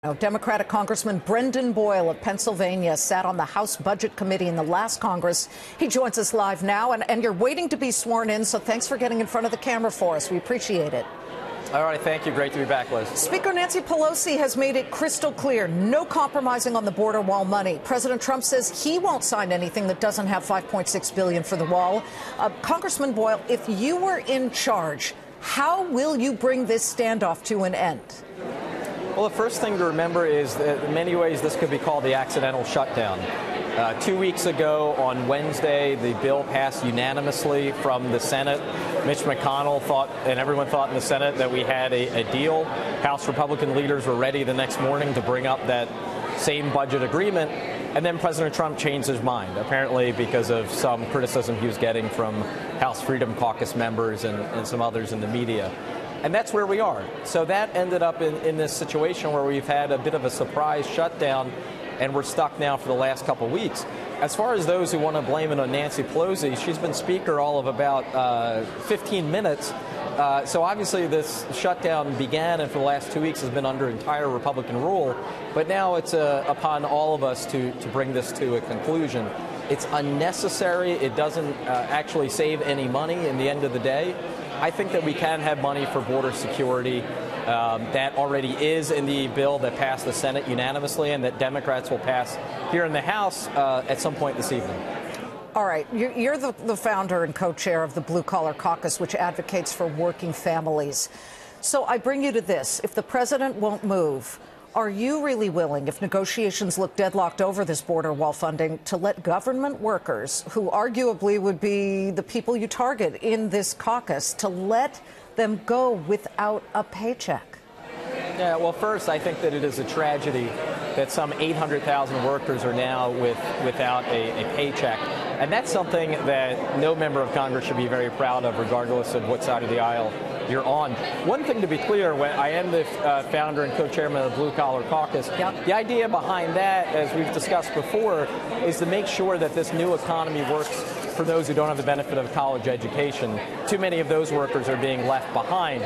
Now, Democratic Congressman Brendan Boyle of Pennsylvania sat on the House Budget Committee in the last Congress. He joins us live now, and you're waiting to be sworn in, so thanks for getting in front of the camera for us. We appreciate it. All right, thank you. Great to be back, Liz. Speaker Nancy Pelosi has made it crystal clear, no compromising on the border wall money. President Trump says he won't sign anything that doesn't have $5.6 billion for the wall. Congressman Boyle, if you were in charge, how will you bring this standoff to an end? Well, the first thing to remember is that in many ways this could be called the accidental shutdown. 2 weeks ago on Wednesday, the bill passed unanimously from the Senate. Mitch McConnell thought, and everyone thought in the Senate, that we had a deal. House Republican leaders were ready the next morning to bring up that same budget agreement. And then President Trump changed his mind, apparently because of some criticism he was getting from House Freedom Caucus members and some others in the media. And that's where we are. So that ended up in this situation where we've had a bit of a surprise shutdown, and we're stuck now for the last couple of weeks. As far as those who want to blame it on Nancy Pelosi, she's been speaker all of about 15 minutes. So obviously this shutdown began and for the last 2 weeks has been under entire Republican rule. But now it's upon all of us to bring this to a conclusion. It's unnecessary. It doesn't actually save any money in the end of the day. I think that we can have money for border security. That already is in the bill that passed the Senate unanimously and that Democrats will pass here in the House at some point this evening. All right. You're the founder and co-chair of the Blue Collar Caucus, which advocates for working families. So I bring you to this. If the president won't move, are you really willing, if negotiations look deadlocked over this border wall funding, to let government workers, who arguably would be the people you target in this caucus, to let them go without a paycheck? Yeah, well, first, I think that it is a tragedy that some 800,000 workers are now without a paycheck. And that's something that no member of Congress should be very proud of, regardless of what side of the aisle you're on. One thing to be clear, I am the founder and co-chairman of the Blue Collar Caucus. Yep. The idea behind that, as we've discussed before, is to make sure that this new economy works for those who don't have the benefit of a college education. Too many of those workers are being left behind.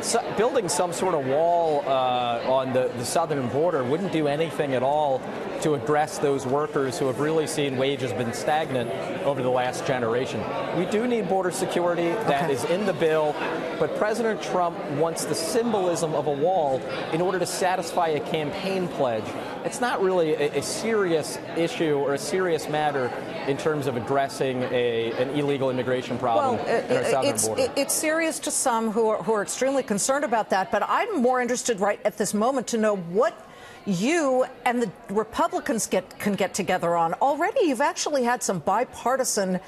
So building some sort of wall on the southern border wouldn't do anything at all to address those workers who have really seen wages been stagnant over the last generation. We do need border security. That is in the bill. But President Trump wants the symbolism of a wall in order to satisfy a campaign pledge. It's not really a serious issue or a serious matter in terms of addressing an illegal immigration problem in our southern border. It's serious to some who are extremely concerned about that, but I'm more interested right at this moment to know what you and the Republicans can get together on. Already, you've actually had some bipartisan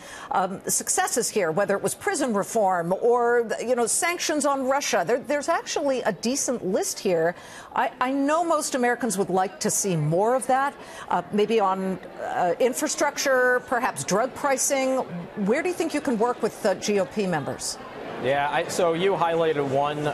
successes here, whether it was prison reform or, sanctions on Russia. There's actually a decent list here. I know most Americans would like to see more of that, maybe on infrastructure, perhaps drug pricing. Where do you think you can work with GOP members? Yeah, so you highlighted one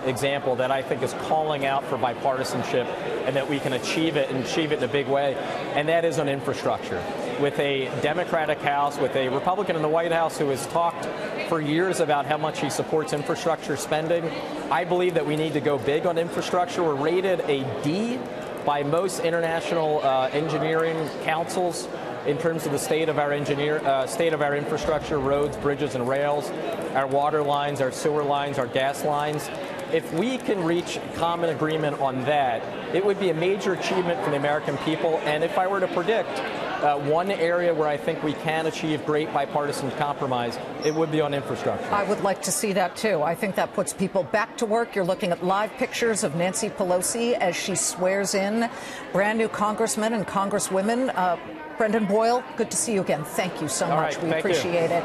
example that I think is calling out for bipartisanship and that we can achieve it in a big way, and that is on infrastructure. With a Democratic House, with a Republican in the White House who has talked for years about how much he supports infrastructure spending, I believe that we need to go big on infrastructure. We're rated a D by most international engineering councils in terms of the state of our infrastructure, roads, bridges, and rails, our water lines, our sewer lines, our gas lines. If we can reach common agreement on that, it would be a major achievement for the American people. And if I were to predict one area where I think we can achieve great bipartisan compromise, it would be on infrastructure. I would like to see that, too. I think that puts people back to work. You're looking at live pictures of Nancy Pelosi as she swears in brand new congressmen and congresswomen. Brendan Boyle, good to see you again. Thank you so much. We appreciate it.